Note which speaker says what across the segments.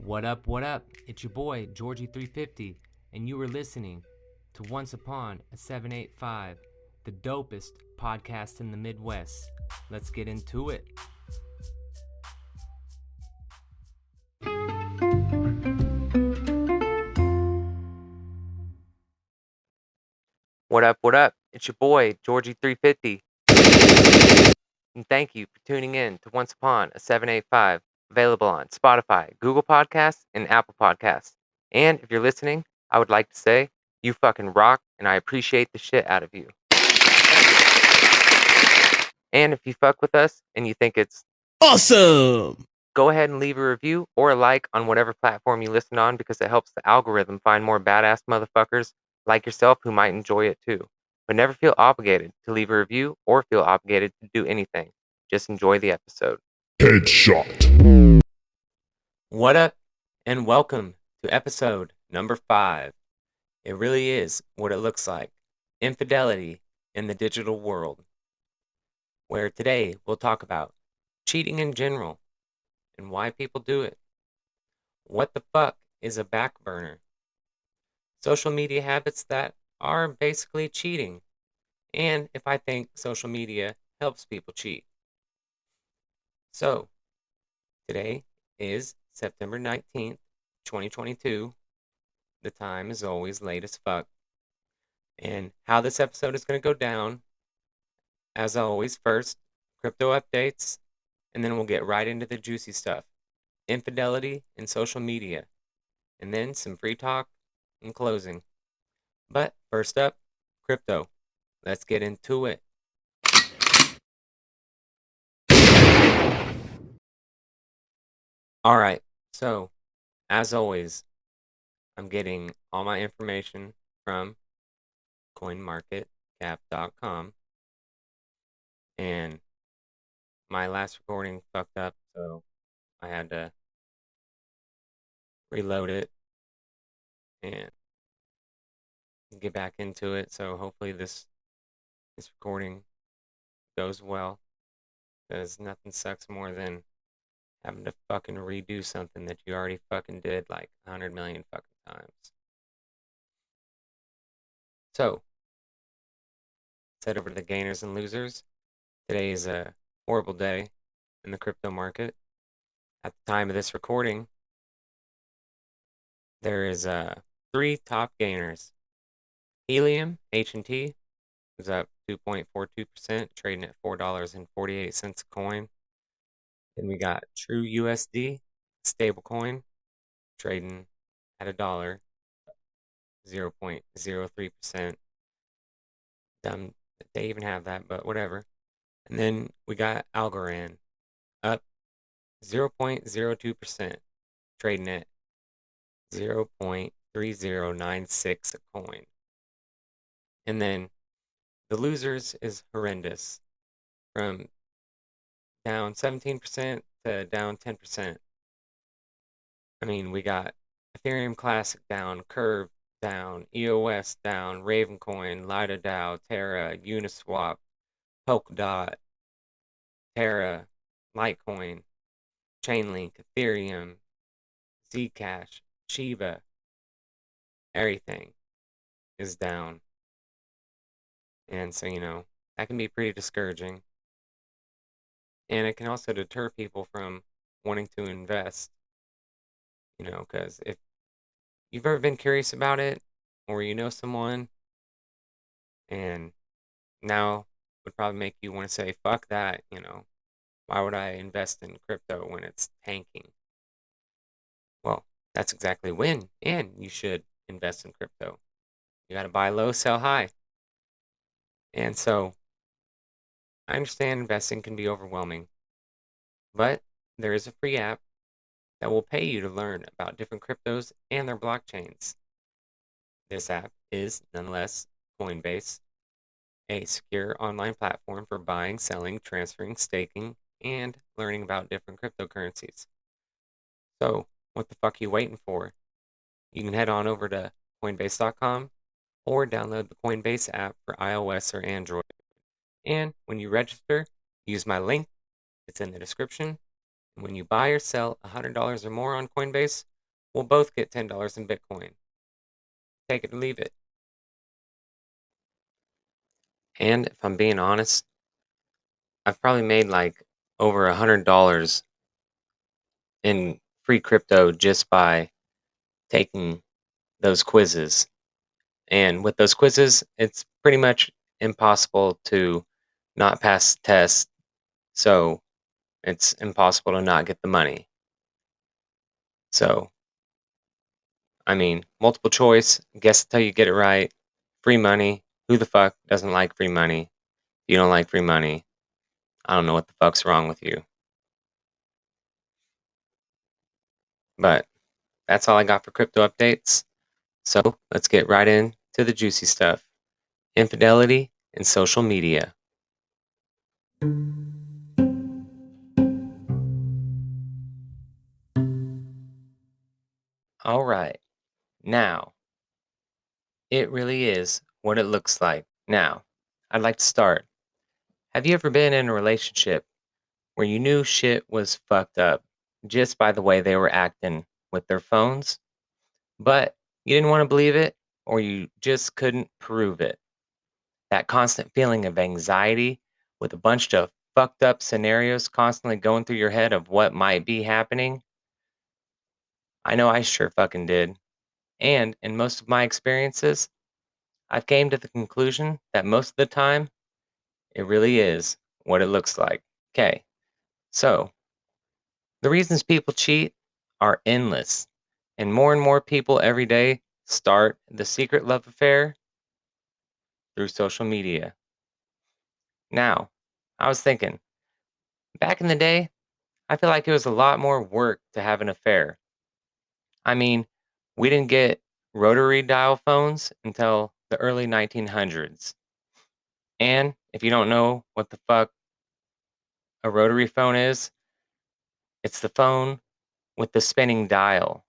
Speaker 1: What up, what up? It's your boy, Georgie350, and you were listening to Once Upon a 785, the dopest podcast in the Midwest. Let's get into it.
Speaker 2: What up, what up? It's your boy, Georgie350. And thank you for tuning in to Once Upon a 785, available on Spotify, Google Podcasts, and Apple Podcasts. And if you're listening, I would like to say, you fucking rock, and I appreciate the shit out of you. And if you fuck with us and you think it's
Speaker 3: awesome,
Speaker 2: go ahead and leave a review or a like on whatever platform you listen on because it helps the algorithm find more badass motherfuckers like yourself who might enjoy it too. But never feel obligated to leave a review or feel obligated to do anything. Just enjoy the episode.
Speaker 3: headshot.
Speaker 1: What up, and welcome to episode number 5. It really is what it looks like. Infidelity in the digital world. Where today we'll talk about cheating in general and why people do it. What the fuck is a back burner? Social media habits that are basically cheating. And if I think social media helps people cheat. So, today is September 19th, 2022. The time is always late as fuck. And how this episode is going to go down, as always, first, crypto updates, and then we'll get right into the juicy stuff. Infidelity in social media, and then some free talk and closing. But first up, crypto. Let's get into it. All right, so as always, I'm getting all my information from coinmarketcap.com, and my last recording fucked up, so I had to reload it and get back into it. So hopefully this recording goes well, because nothing sucks more than having to fucking redo something that you already fucking did like 100 million fucking times. So, let's head over to the gainers and losers. Today is a horrible day in the crypto market. At the time of this recording, there is 3 top gainers. Helium, H&T, is up 2.42%, trading at $4.48 a coin. Then we got True USD, stablecoin, trading at $1, 0.03%. Dumb that they even have that, but whatever. And then we got Algorand, up 0.02%, trading at 0.3096 a coin. And then the losers is horrendous, from down 17% to down 10%. I mean, we got Ethereum Classic down, Curve down, EOS down, Ravencoin, LidaDAO, Terra, Uniswap, Polkadot, Terra, Litecoin, Chainlink, Ethereum, Zcash, Shiba, everything is down. And so, that can be pretty discouraging. And it can also deter people from wanting to invest, because if you've ever been curious about it, or you know someone, and now would probably make you want to say, fuck that, why would I invest in crypto when it's tanking? Well, that's exactly when and you should invest in crypto. You got to buy low, sell high. And so I understand investing can be overwhelming, but there is a free app that will pay you to learn about different cryptos and their blockchains. This app is nonetheless Coinbase, a secure online platform for buying, selling, transferring, staking, and learning about different cryptocurrencies. So, what the fuck are you waiting for? You can head on over to Coinbase.com or download the Coinbase app for iOS or Android. And when you register, use my link. It's in the description. When you buy or sell $100 or more on Coinbase, we'll both get $10 in Bitcoin. Take it or leave it. And if I'm being honest, I've probably made like over $100 in free crypto just by taking those quizzes. And with those quizzes, it's pretty much impossible to not pass the test. So it's impossible to not get the money. So, I mean, multiple choice, guess until you get it right, free money. Who the fuck doesn't like free money? If you don't like free money, I don't know what the fuck's wrong with you. But that's all I got for crypto updates. So let's get right into the juicy stuff: infidelity and social media. All right. Now, it really is what it looks like. Now, I'd like to start. Have you ever been in a relationship where you knew shit was fucked up just by the way they were acting with their phones, but you didn't want to believe it or you just couldn't prove it? That constant feeling of anxiety with a bunch of fucked up scenarios constantly going through your head of what might be happening? I know I sure fucking did. And in most of my experiences, I've came to the conclusion that most of the time, it really is what it looks like. Okay, so the reasons people cheat are endless, and more people every day start the secret love affair through social media. Now, I was thinking, back in the day, I feel like it was a lot more work to have an affair. I mean, we didn't get rotary dial phones until the early 1900s. And if you don't know what the fuck a rotary phone is, it's the phone with the spinning dial.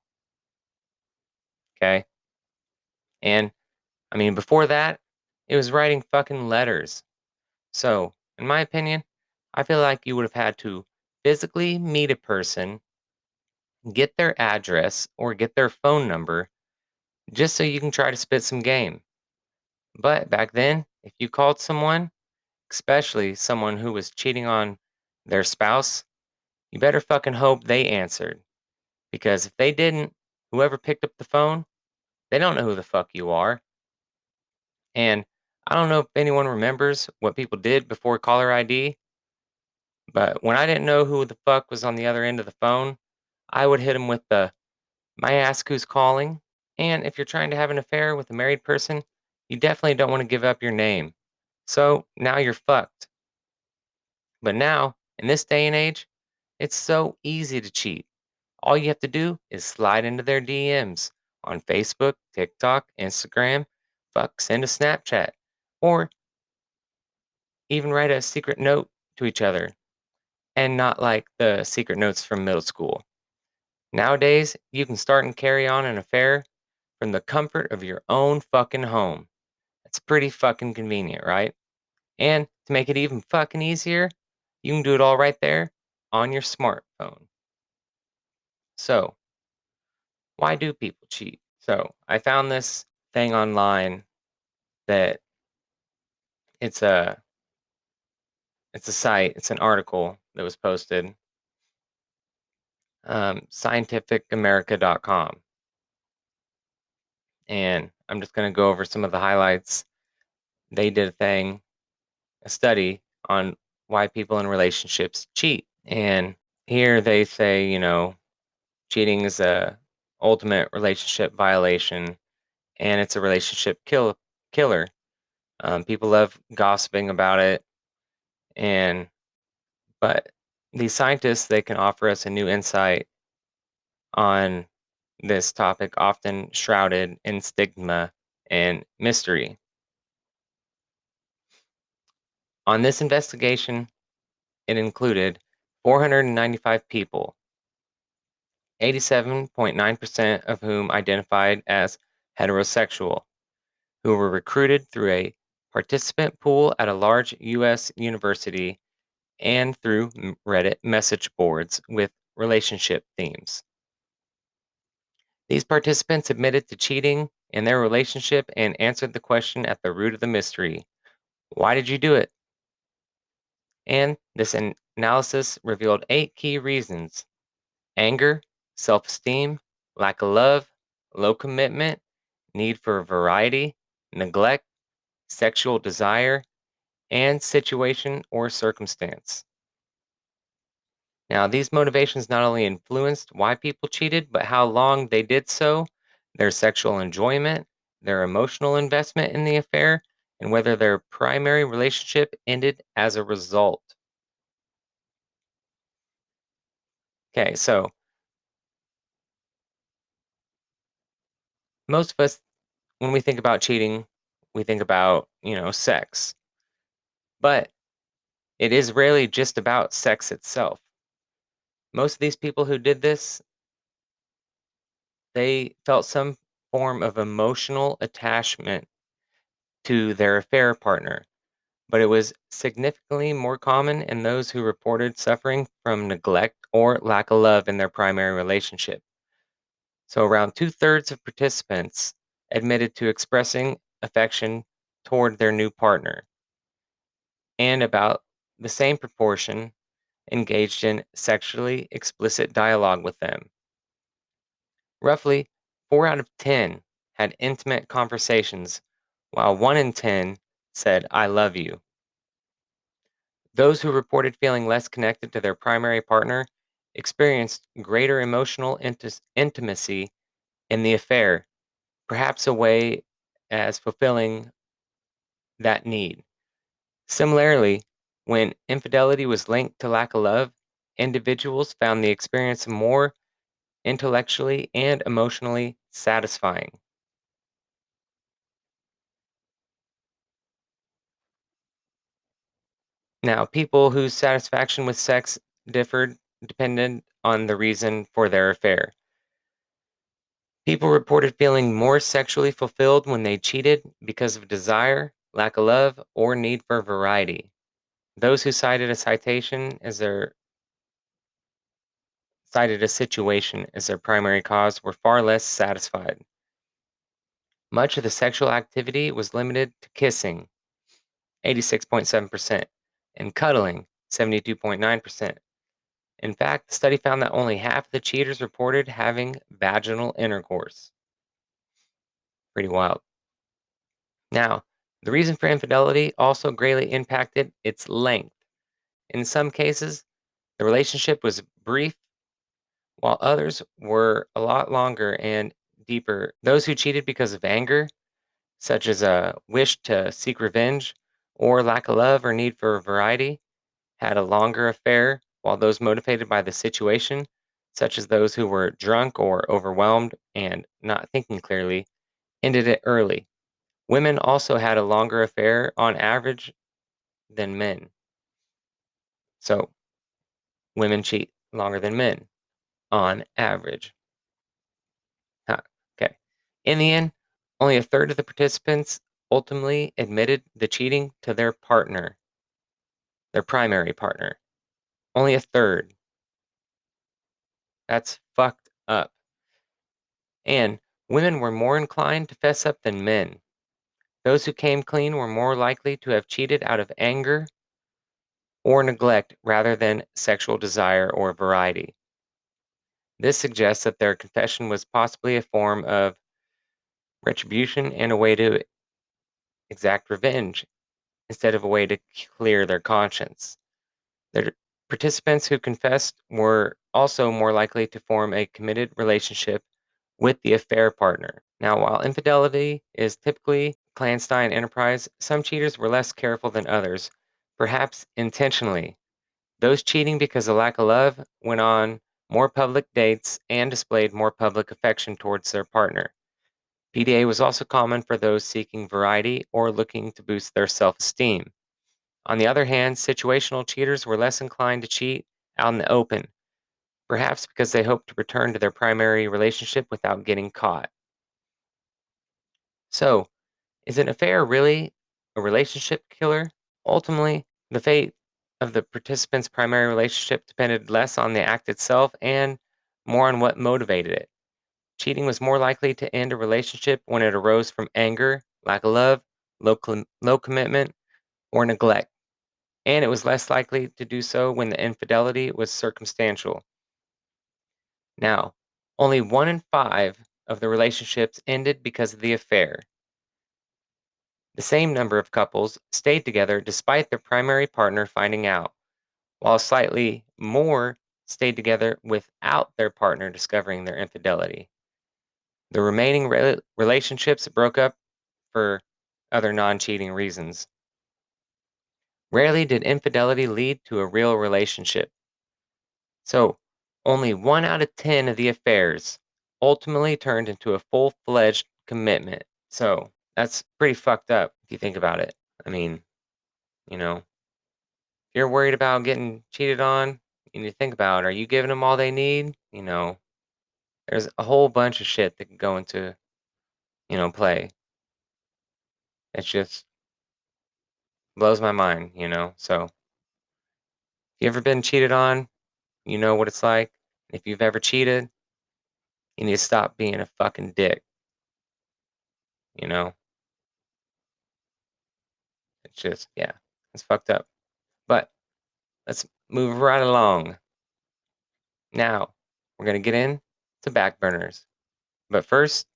Speaker 1: Okay. And I mean, before that, it was writing fucking letters. So, in my opinion, I feel like you would have had to physically meet a person, get their address, or get their phone number just so you can try to spit some game. But back then, if you called someone, especially someone who was cheating on their spouse, you better fucking hope they answered. Because if they didn't, whoever picked up the phone, they don't know who the fuck you are. And I don't know if anyone remembers what people did before caller ID, but when I didn't know who the fuck was on the other end of the phone, I would hit them with the, "May I ask who's calling?" And if you're trying to have an affair with a married person, you definitely don't want to give up your name. So now you're fucked. But now, in this day and age, it's so easy to cheat. All you have to do is slide into their DMs on Facebook, TikTok, Instagram, fuck, send a Snapchat, or even write a secret note to each other, and not like the secret notes from middle school. Nowadays, you can start and carry on an affair from the comfort of your own fucking home. It's pretty fucking convenient, right? And to make it even fucking easier, you can do it all right there on your smartphone. So, why do people cheat? So, I found this thing online that it's a it's a site, it's an article that was posted, scientificamerica.com, and I'm just going to go over some of the highlights. They did a study on why people in relationships cheat, and here they say, cheating is a ultimate relationship violation, and it's a relationship killer. People love gossiping about it, and but these scientists, they can offer us a new insight on this topic, often shrouded in stigma and mystery. On this investigation, it included 495 people, 87.9% of whom identified as heterosexual, who were recruited through a participant pool at a large U.S. university and through Reddit message boards with relationship themes. These participants admitted to cheating in their relationship and answered the question at the root of the mystery: why did you do it? And this analysis revealed 8 key reasons: anger, self esteem, lack of love, low commitment, need for variety, neglect, sexual desire, and situation or circumstance. Now, these motivations not only influenced why people cheated, but how long they did so, their sexual enjoyment, their emotional investment in the affair, and whether their primary relationship ended as a result. Okay, so most of us, when we think about cheating, we think about, sex. But it is rarely just about sex itself. Most of these people who did this, they felt some form of emotional attachment to their affair partner, but it was significantly more common in those who reported suffering from neglect or lack of love in their primary relationship. So, around 2/3 of participants admitted to expressing affection toward their new partner, and about the same proportion engaged in sexually explicit dialogue with them. Roughly 4 out of 10 had intimate conversations, while 1 in 10 said, I love you. Those who reported feeling less connected to their primary partner experienced greater emotional intimacy in the affair, perhaps a way as fulfilling that need. Similarly, when infidelity was linked to lack of love, individuals found the experience more intellectually and emotionally satisfying. Now, people whose satisfaction with sex differed depended on the reason for their affair. People reported feeling more sexually fulfilled when they cheated because of desire, lack of love, or need for variety. Those who cited a situation as their primary cause were far less satisfied. Much of the sexual activity was limited to kissing, 86.7%, and cuddling, 72.9%. In fact, the study found that only half of the cheaters reported having vaginal intercourse. Pretty wild. Now, the reason for infidelity also greatly impacted its length. In some cases, the relationship was brief, while others were a lot longer and deeper. Those who cheated because of anger, such as a wish to seek revenge, or lack of love or need for variety, had a longer affair, while those motivated by the situation, such as those who were drunk or overwhelmed and not thinking clearly, ended it early. Women also had a longer affair on average than men. So women cheat longer than men on average. Huh. Okay. In the end, only a third of the participants ultimately admitted the cheating to their partner, their primary partner. Only a third. That's fucked up. And women were more inclined to fess up than men. Those who came clean were more likely to have cheated out of anger or neglect rather than sexual desire or variety. This suggests that their confession was possibly a form of retribution and a way to exact revenge instead of a way to clear their conscience. The participants who confessed were also more likely to form a committed relationship with the affair partner. Now, while infidelity is typically a clandestine enterprise, some cheaters were less careful than others, perhaps intentionally. Those cheating because of lack of love went on more public dates and displayed more public affection towards their partner. PDA was also common for those seeking variety or looking to boost their self esteem. On the other hand, situational cheaters were less inclined to cheat out in the open, perhaps because they hoped to return to their primary relationship without getting caught. So, is an affair really a relationship killer? Ultimately, the fate
Speaker 2: of the participants' primary relationship depended less on the act itself and more on what motivated it. Cheating was more likely to end a relationship when it arose from anger, lack of love, low commitment, or neglect, and it was less likely to do so when the infidelity was circumstantial. Now, only 1 in 5 of the relationships ended because of the affair. The same number of couples stayed together despite their primary partner finding out, while slightly more stayed together without their partner discovering their infidelity. The remaining relationships broke up for other non cheating reasons. Rarely did infidelity lead to a real relationship. So, only 1 out of 10 of the affairs ultimately turned into a full fledged commitment. So, that's pretty fucked up if you think about it. I mean, you know, if you're worried about getting cheated on, you need to think about, are you giving them all they need? There's a whole bunch of shit that can go into, play. It just blows my mind. So, if you ever been cheated on, you know what it's like. If you've ever cheated, you need to stop being a fucking dick. You know, it's just, yeah, it's fucked up. But let's move right along. Now, we're going to get in to back burners. But first,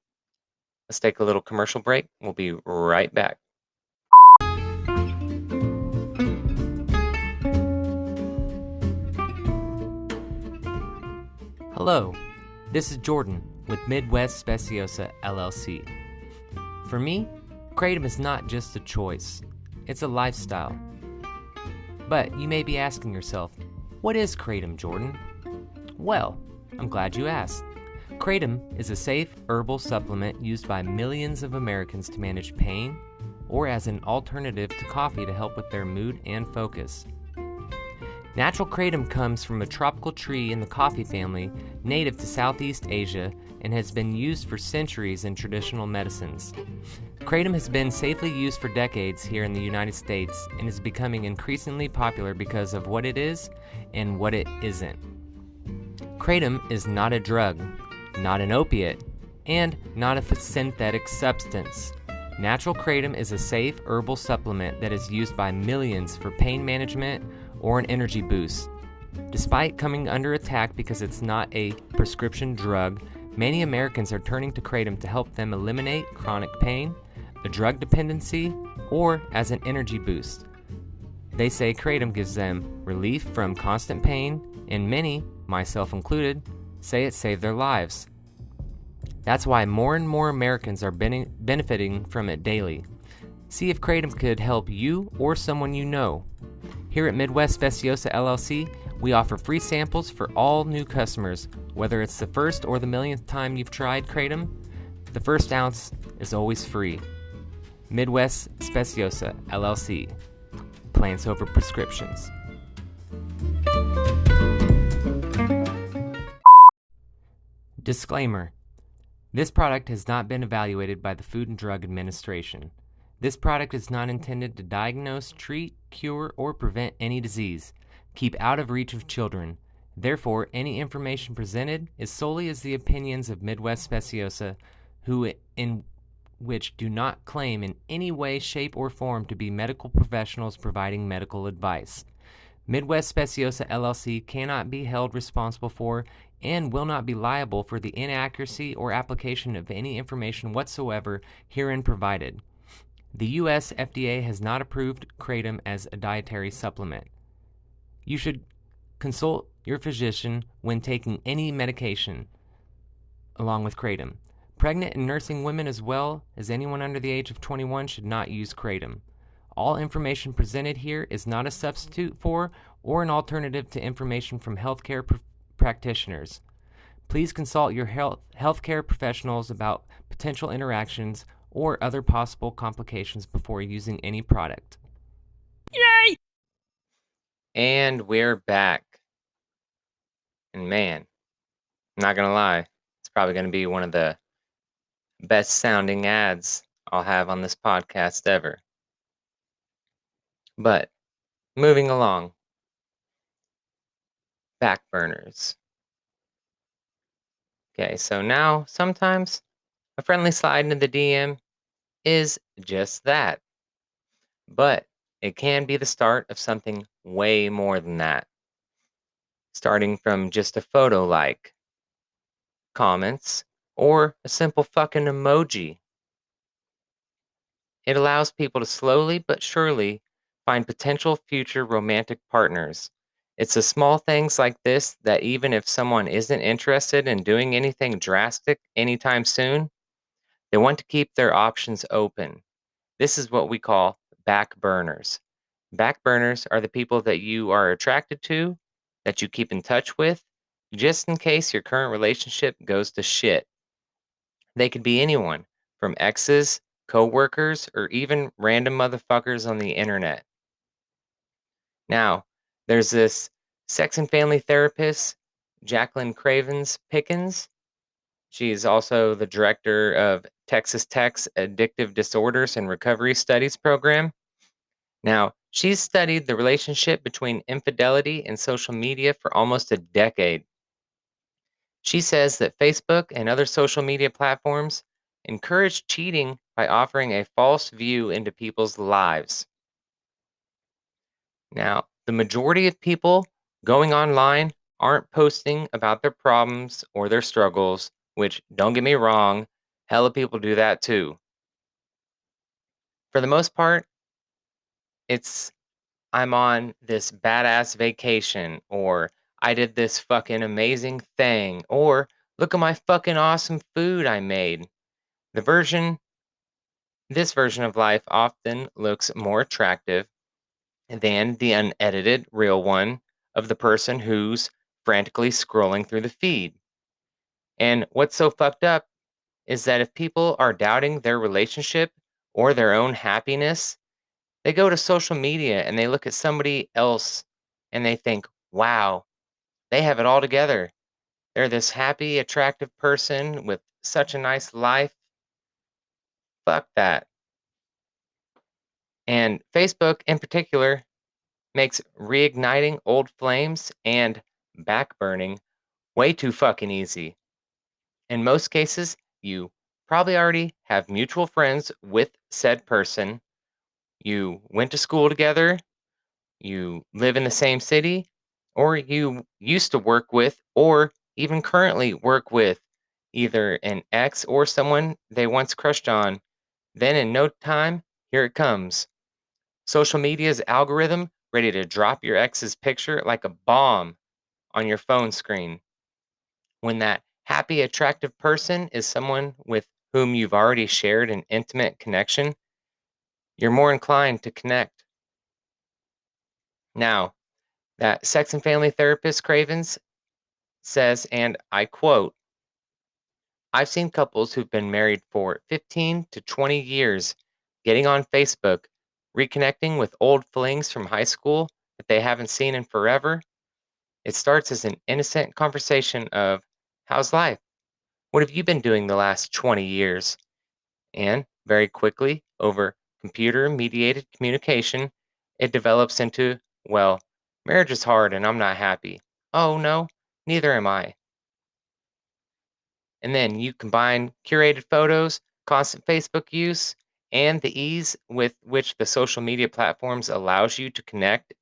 Speaker 2: let's take a little commercial break. We'll be right back. Hello, this is Jordan with Midwest Speciosa LLC. For me, Kratom is not just a choice, it's a lifestyle. But you may be asking yourself, what is Kratom, Jordan? Well, I'm glad you asked. Kratom is a safe herbal supplement used by millions of Americans to manage pain or as an alternative to coffee to help with their mood and focus. Natural kratom comes from a tropical tree in the coffee family native to Southeast Asia and has been used for centuries in traditional medicines. Kratom has been safely used for decades here in the United States and is becoming increasingly popular because of what it is and what it isn't. Kratom is not a drug, not an opiate, and not a synthetic substance. Natural kratom is a safe herbal supplement that is used by millions for pain management or an energy boost. Despite coming under attack because it's not a prescription drug, many Americans are turning to kratom to help them eliminate chronic pain, a drug dependency, or as an energy boost. They say kratom gives them relief from constant pain, and many, myself included, say it saved their lives. That's why more and more Americans are benefiting from it daily. See if kratom could help you or someone you know. Here at Midwest Speciosa LLC, we offer free samples for all new customers, whether it's the first or the millionth time you've tried kratom. The first ounce is always free. Midwest Speciosa LLC. Plants over prescriptions. Disclaimer. This product has not been evaluated by the Food and Drug Administration. This product is not intended to diagnose, treat, cure, or prevent any disease. Keep out of reach of children. Therefore, any information presented is solely as the opinions of Midwest Speciosa, in which do not claim in any way, shape, or form to be medical professionals providing medical advice. Midwest Speciosa LLC cannot be held responsible for and will not be liable for the inaccuracy or application of any information whatsoever herein provided. The U.S. FDA has not approved kratom as a dietary supplement. You should consult your physician when taking any medication along with kratom. Pregnant and nursing women as well as anyone under the age of 21 should not use kratom. All information presented here is not a substitute for or an alternative to information from healthcare practitioners. Please consult your healthcare professionals about potential interactions or other possible complications before using any product. Yay! And we're back. And man, I'm not gonna lie, it's probably gonna be one of the best sounding ads I'll have on this podcast ever. But moving along,
Speaker 1: back burners. Okay, so now sometimes a friendly slide into the DM is just that, but it can be the start of something way more than that, starting from just a photo like, comments, or a simple fucking emoji. It allows people to slowly but surely find potential future romantic partners. It's the small things like this that, even if someone isn't interested in doing anything drastic anytime soon, they want to keep their options open. This is what we call back burners. Back burners are the people that you are attracted to, that you keep in touch with, just in case your current relationship goes to shit. They could be anyone from exes, coworkers, or even random motherfuckers on the internet. Now, there's this sex and family therapist, Jacqueline Cravens Pickens. She is also the director of Texas Tech's Addictive Disorders and Recovery Studies program. Now, she's studied the relationship between infidelity and social media for almost a decade. She says that Facebook and other social media platforms encourage cheating by offering a false view into people's lives. Now, the majority of people going online aren't posting about their problems or their struggles, which, don't get me wrong, hella people do that too. For the most part, it's I'm on this badass vacation, or I did this fucking amazing thing, or look at my fucking awesome food I made. The version, this version of life often looks more attractive than the unedited real one of the person who's frantically scrolling through the feed. And what's so fucked up is that if people are doubting their relationship or their own happiness, they go to social media and they look at somebody else and they think, wow, they have it all together. They're this happy, attractive person with such a nice life. Fuck that. And Facebook, in particular, makes reigniting old flames and backburning way too fucking easy. In most cases, you probably already have mutual friends with said person. You went to school together, you live in the same city, or you used to work with, or even currently work with either an ex or someone they once crushed on. Then, in no time, here it comes. Social media's algorithm ready to drop your ex's picture like a bomb on your phone screen. When that happy, attractive person is someone with whom you've already shared an intimate connection, you're more inclined to connect. Now, that sex and family therapist Cravens says, and I quote, I've seen couples who've been married for 15 to 20 years getting on Facebook, reconnecting with old flings from high school that they haven't seen in forever. It starts as an innocent conversation of, how's life? What have you been doing the last 20 years? And very quickly, over computer mediated communication, it develops into, well, marriage is hard and I'm not happy. Oh, no, neither am I. And then you combine curated photos, constant Facebook use, and the ease with which the social media platforms allows you to connect,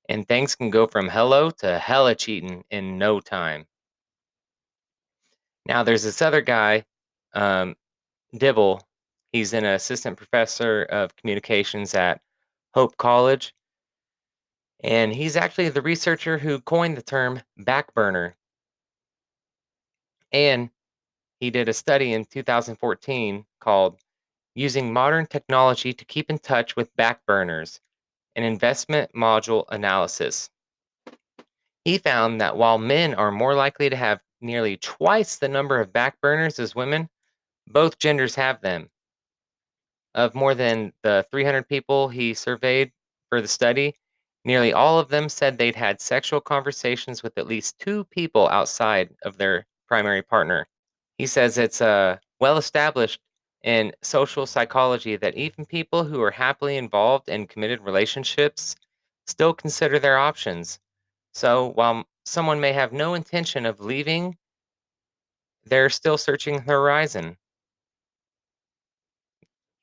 Speaker 1: and things can go from hello to hella cheating in no time. Now, there's this other guy, um, Dibble. He's an assistant professor of communications at Hope College, and he's actually the researcher who coined the term backburner. And he did a study in 2014 called Using Modern Technology to Keep in Touch with Backburners, an investment module analysis. He found that while men are more likely to have nearly twice the number of backburners as women, both genders have them. Of more than the 300 people he surveyed for the study, nearly all of them said they'd had sexual conversations with at least two people outside of their primary partner. He says it's well established in social psychology that even people who are happily involved in committed relationships still consider their options. So while
Speaker 2: someone may have no intention of leaving, they're still searching the horizon.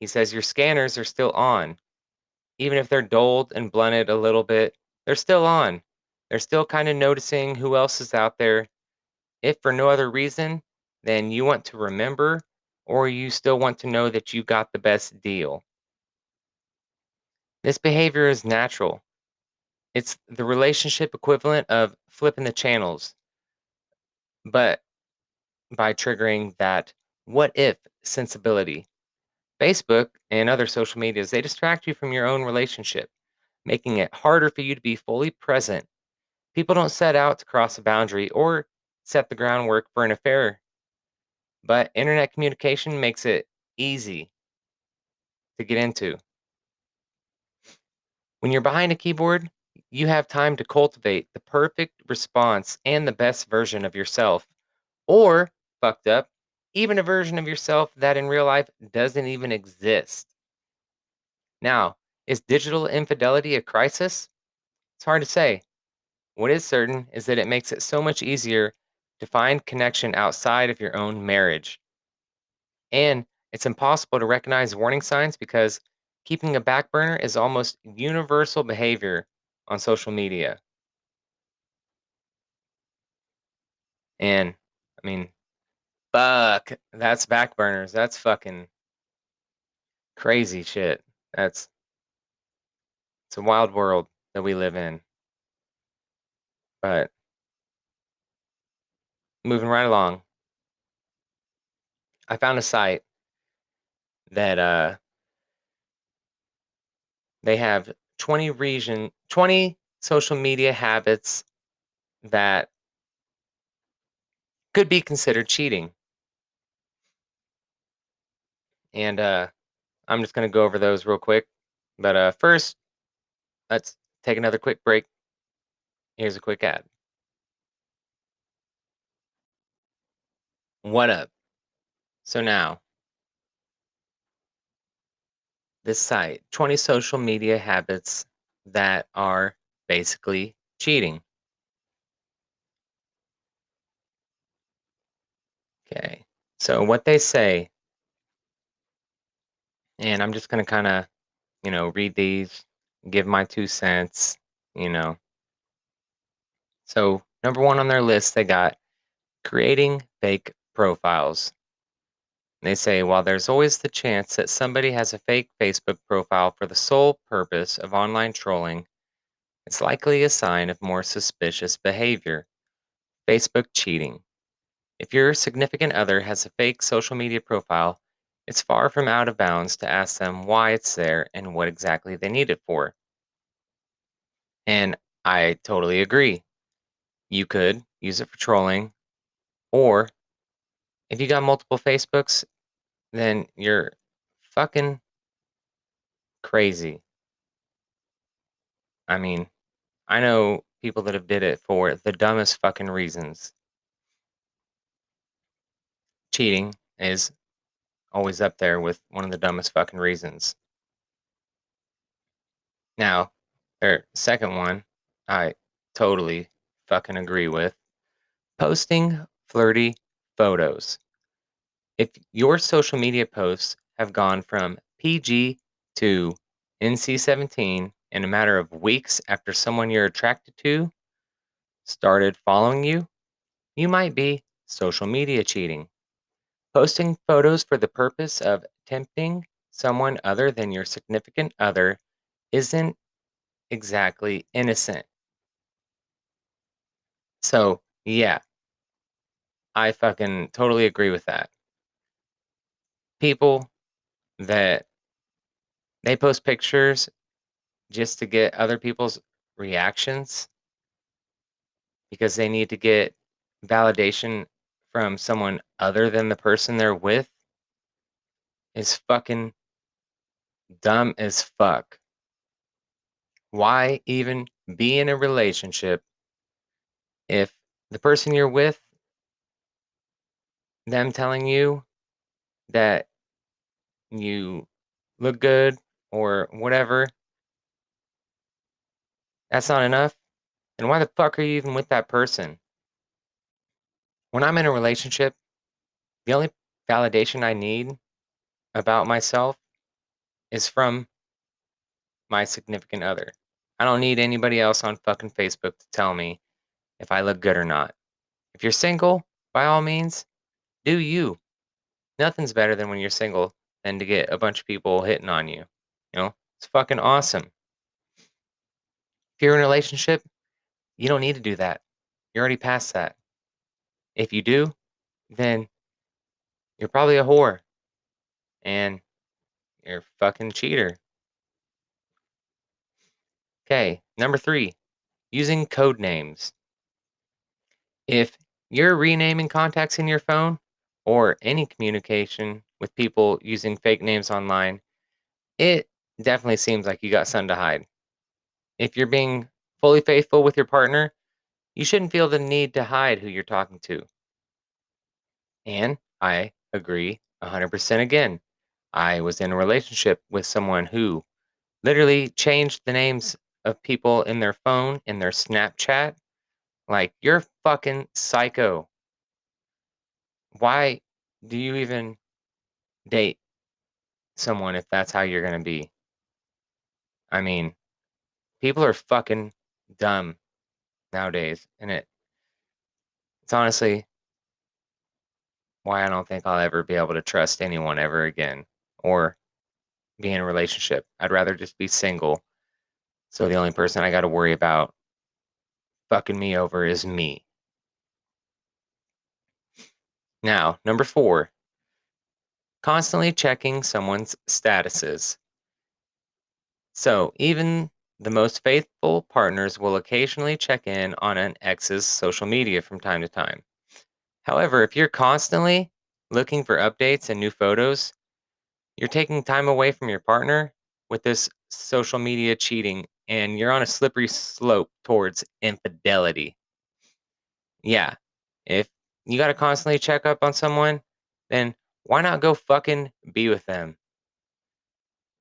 Speaker 2: He says your scanners are still on. Even if they're dulled and blunted a little bit, they're still on. They're still kind of noticing who else is out there. If for no other reason, then you want to remember or you still want to know that you got the best deal. This behavior is natural. It's the relationship equivalent of flipping the channels, but by triggering that what if sensibility. Facebook and other social medias, they distract you from your own relationship, making it harder for you to be fully present. People don't set out to cross a boundary or set the groundwork for an affair, but internet communication makes it easy to get into. When you're behind a keyboard, you have time to cultivate the perfect response and the best version of yourself, or fucked up, even a version of yourself that in real life doesn't even exist. Now, is digital infidelity a crisis? It's hard to say. What is certain is that it makes it so much easier to find connection outside of your own marriage. And it's impossible to recognize warning signs because keeping a back burner is almost universal behavior on social media. And I mean, fuck, that's back burners. That's fucking crazy shit. That's it's a wild world that we live in. But moving right along, I found a site that they have 20 social media habits that could be considered cheating. And I'm just going to go over those real quick. But first, let's take another quick break. Here's a quick ad. What up? So now, this site, 20 social media habits that are basically cheating. Okay. So what they say, and I'm just going to kind of, read these, give my 2 cents, you know. So, number one on their list, they got creating fake profiles. They say, while there's always the chance that somebody has a fake Facebook profile for the sole purpose of online trolling, it's likely a sign of more suspicious behavior. Facebook cheating. If your significant other has a fake social media profile, it's far from out of bounds to ask them why it's there and what exactly they need it for. And I totally agree. You could use it for trolling, or if you got multiple Facebooks, then you're fucking crazy. I mean, I know people that have did it for the dumbest fucking reasons. Cheating is always up there with one of the dumbest fucking reasons. Now, their second one, I totally fucking agree with. Posting flirty photos. If your social media posts have gone from PG to NC-17 in a matter of weeks after someone you're attracted to started following you, you might be social media cheating. Posting photos for the purpose of tempting someone other than your significant other isn't exactly innocent. So, yeah, I fucking totally agree with that. People that they post pictures just to get other people's reactions because they need to get validation from someone other than the person they're with is fucking dumb as fuck. Why even be in a relationship if the person you're with, them telling you that you look good or whatever, that's not enough?
Speaker 1: then why the fuck are you even with that person? When I'm in a relationship, the only validation I need about myself is from my significant other. I don't need anybody else on fucking Facebook to tell me if I look good or not. If you're single, by all means, do you. Nothing's better than when you're single than to get a bunch of people hitting on you. It's fucking awesome. If you're in a relationship, you don't need to do that. You're already past that. If you do, then you're probably a whore and you're a fucking cheater. Okay, number 3, using code names. If you're renaming contacts in your phone or any communication with people using fake names online, it definitely seems like you got something to hide. If you're being fully faithful with your partner, you shouldn't feel the need to hide who you're talking to. And I agree 100% again. I was in a relationship with someone who literally changed the names of people in their phone, in their Snapchat. Like, you're fucking psycho. Why do you even date someone if that's how you're going to be? I mean, people are fucking dumb nowadays. And it's honestly why I don't think I'll ever be able to trust anyone ever again or be in a relationship. I'd rather just be single. So the only person I got to worry about fucking me over is me. Now, number 4, constantly checking someone's statuses. So, even the most faithful partners will occasionally check in on an ex's social media from time to time. However, if you're constantly looking for updates and new photos, you're taking time away from your partner with this social media cheating, and you're on a slippery slope towards infidelity. Yeah, if you got to constantly check up on someone, then why not go fucking be with them?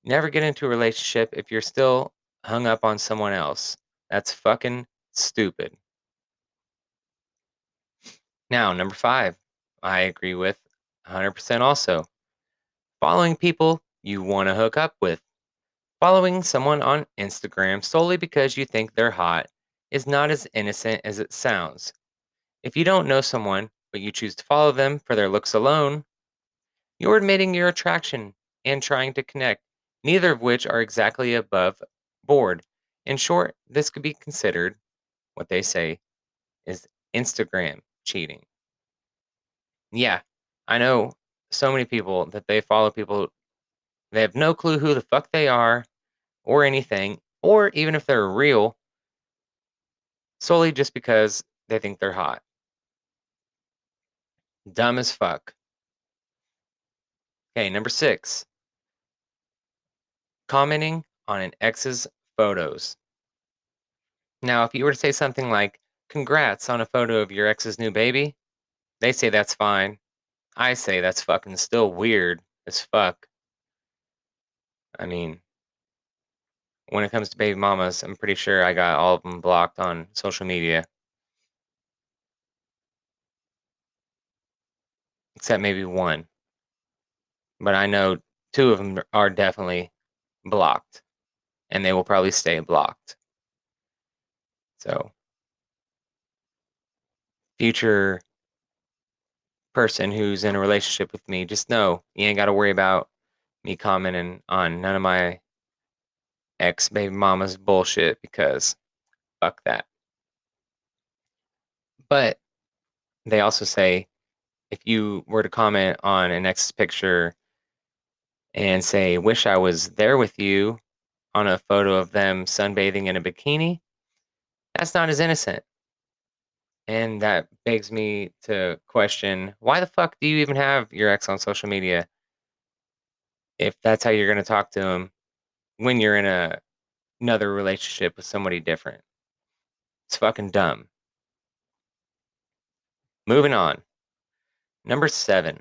Speaker 1: Never get into a relationship if you're still hung up on someone else. That's fucking stupid. Now, number 5, I agree with 100% also. Following people you want to hook up with. Following someone on Instagram solely because you think they're hot is not as innocent as it sounds. If you don't know someone, but you choose to follow them for their looks alone, you're admitting your attraction and trying to connect, neither of which are exactly above board. In short, this could be considered what they say is Instagram cheating. Yeah, I know so many people that they follow people, they have no clue who the fuck they are or anything, or even if they're real, solely just because they think they're hot. Dumb as fuck. Okay, number 6, commenting on an ex's photos. Now, if you were to say something like, congrats on a photo of your ex's new baby, they say that's fine. I say that's fucking still weird as fuck. I mean, when it comes to baby mamas, I'm pretty sure I got all of them blocked on social media, except maybe one. But I know 2 of them are definitely blocked, and they will probably stay blocked. So, future person who's in a relationship with me, just know you ain't got to worry about me commenting on none of my ex baby mama's bullshit because fuck that. But they also say if you were to comment on an ex's picture and say, wish I was there with you on a photo of them sunbathing in a bikini, that's not as innocent. And that begs me to question why the fuck do you even have your ex on social media if that's how you're going to talk to him when you're in another relationship with somebody different? It's fucking dumb. Moving on. Number 7,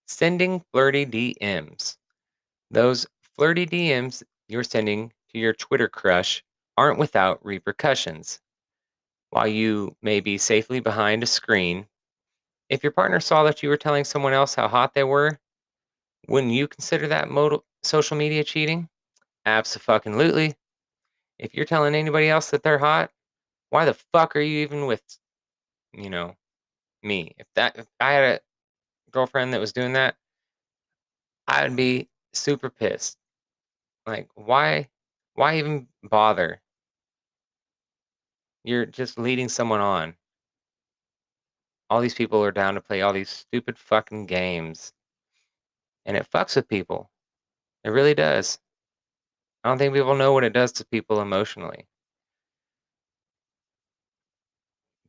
Speaker 1: sending flirty DMs. Those flirty DMs you're sending to your Twitter crush aren't without repercussions. while you may be safely behind a screen. If your partner saw that you were telling someone else how hot they were, wouldn't you consider that social media cheating? Absolutely. If you're telling anybody else that they're hot, why the fuck are you even with, you know, me? If I had a girlfriend that was doing that, I would be super pissed. Like, why even bother? You're just leading someone on. All these people are down to play all these stupid fucking games, and it fucks with people. It really does. I don't think people know what it does to people emotionally.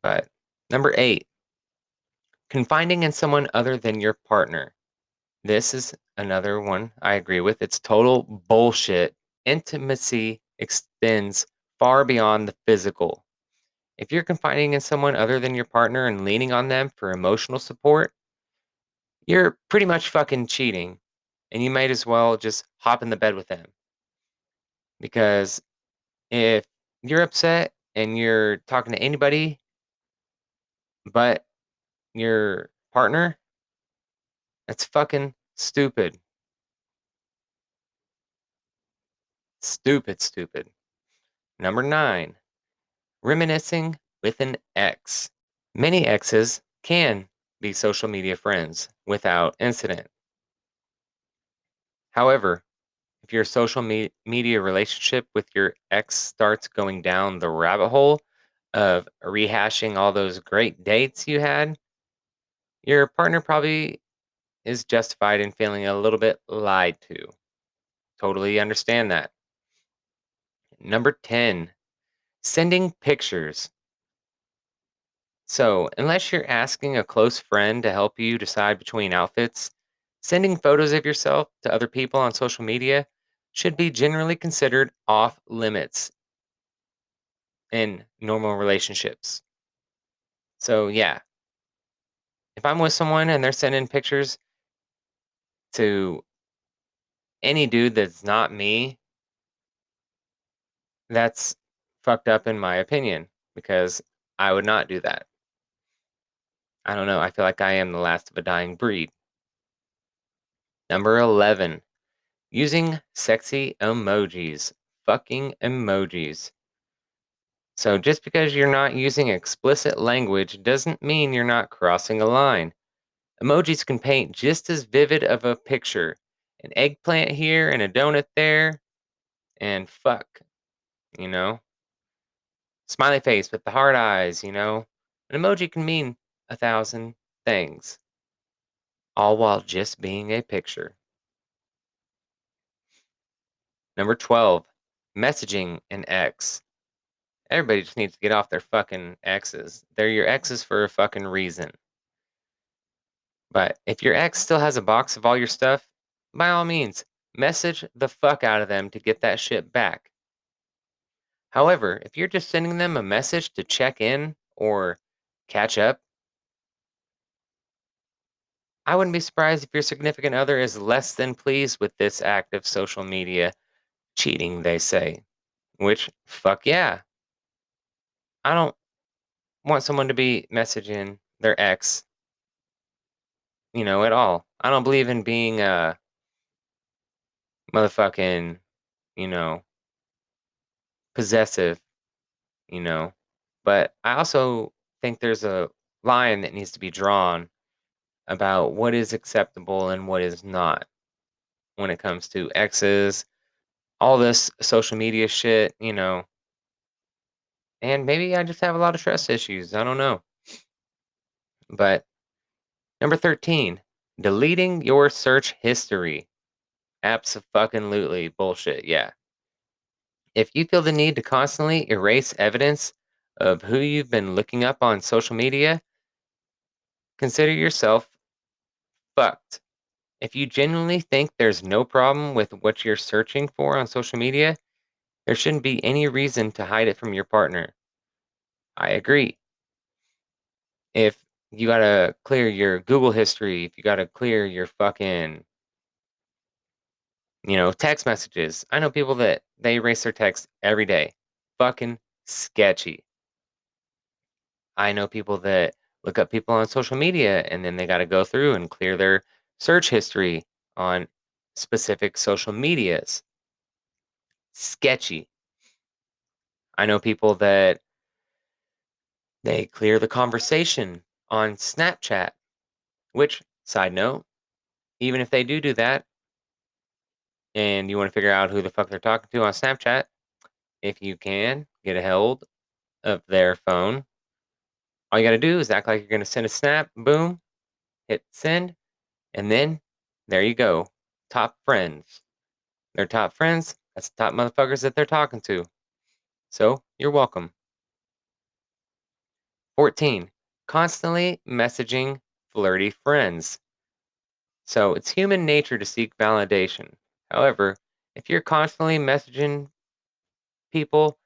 Speaker 1: But number 8, confiding in someone other than your partner. This is another one I agree with. It's total bullshit. Intimacy extends far beyond the physical. If you're confiding in someone other than your partner and leaning on them for emotional support, you're pretty much fucking cheating. And you might as well just hop in the bed with them. Because if you're upset and you're talking to anybody but your partner, that's fucking stupid. Stupid. Number 9, reminiscing with an ex. Many exes can be social media friends without incident. However, if your social media relationship with your ex starts going down the rabbit hole of rehashing all those great dates you had, your partner probably is justified in feeling a little bit lied to. Totally understand that. Number 10, sending pictures. So, unless you're asking a close friend to help you decide between outfits, sending photos of yourself to other people on social media should be generally considered off limits in normal relationships. So, yeah, if I'm with someone and they're sending pictures to any dude that's not me, that's fucked up in my opinion because I would not do that. I don't know. I feel like I am the last of a dying breed. Number 11, using sexy emojis. Fucking emojis. So just because you're not using explicit language doesn't mean you're not crossing a line. Emojis can paint just as vivid of a picture. An eggplant here and a donut there, and fuck, you know? Smiley face with the hard eyes, you know? An emoji can mean 1,000 things, all while just being a picture. Number 12, messaging an ex. Everybody just needs to get off their fucking exes. They're your exes for a fucking reason. But if your ex still has a box of all your stuff, by all means, message the fuck out of them to get that shit back. However, if you're just sending them a message to check in or catch up, I wouldn't be surprised if your significant other is less than pleased with this act of social media cheating, they say. Which, fuck yeah. I don't want someone to be messaging their ex, at all. I don't believe in being a motherfucking, you know, possessive, you know. But I also think there's a line that needs to be drawn about what is acceptable and what is not when it comes to exes, all this social media shit, and maybe I just have a lot of trust issues. I don't know. But number 13, deleting your search history. Absolutely bullshit. Yeah. If you feel the need to constantly erase evidence of who you've been looking up on social media, consider yourself fucked. If you genuinely think there's no problem with what you're searching for on social media, there shouldn't be any reason to hide it from your partner. I agree. If you gotta clear your Google history, if you gotta clear your fucking, text messages. I know people that they erase their text every day. Fucking sketchy.
Speaker 2: I know people that look up people on social media and then they got to go through and clear their search history on specific social medias. Sketchy. I know people that they clear the conversation on Snapchat, which, side note, even if they do that and you want to figure out who the fuck they're talking to on Snapchat, if you can get a hold of their phone, all you got to do is act like you're going to send a snap, boom, hit send, and then there you go. Top friends. They're top friends. That's the top motherfuckers that they're talking to. So you're welcome. 14. Constantly messaging flirty friends. So it's human nature to seek validation. However, if you're constantly messaging people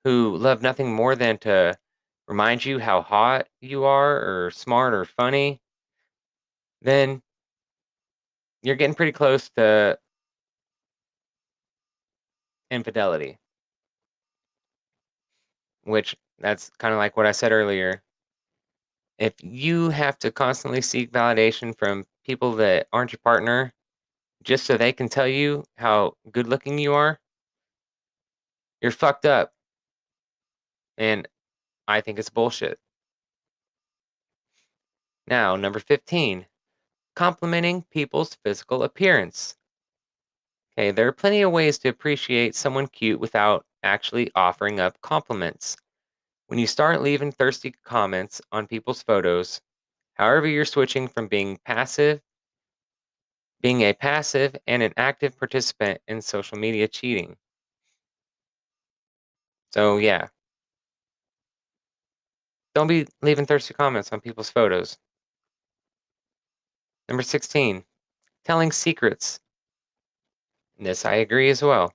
Speaker 2: who love nothing more than to remind you how hot you are or smart or funny, then you're getting pretty close to infidelity, which that's kind of like what I said earlier. If you have to constantly seek validation from people that aren't your partner just so they can tell you how good looking you are, you're fucked up. And I think it's bullshit. Now, number 15, complimenting people's physical appearance. Okay, there are plenty of ways to appreciate someone cute without actually offering up compliments. When you start leaving thirsty comments on people's photos, however, you're switching from being a passive and an active participant in social media cheating. So, yeah, don't be leaving thirsty comments on people's photos. Number 16, telling secrets. This I agree as well.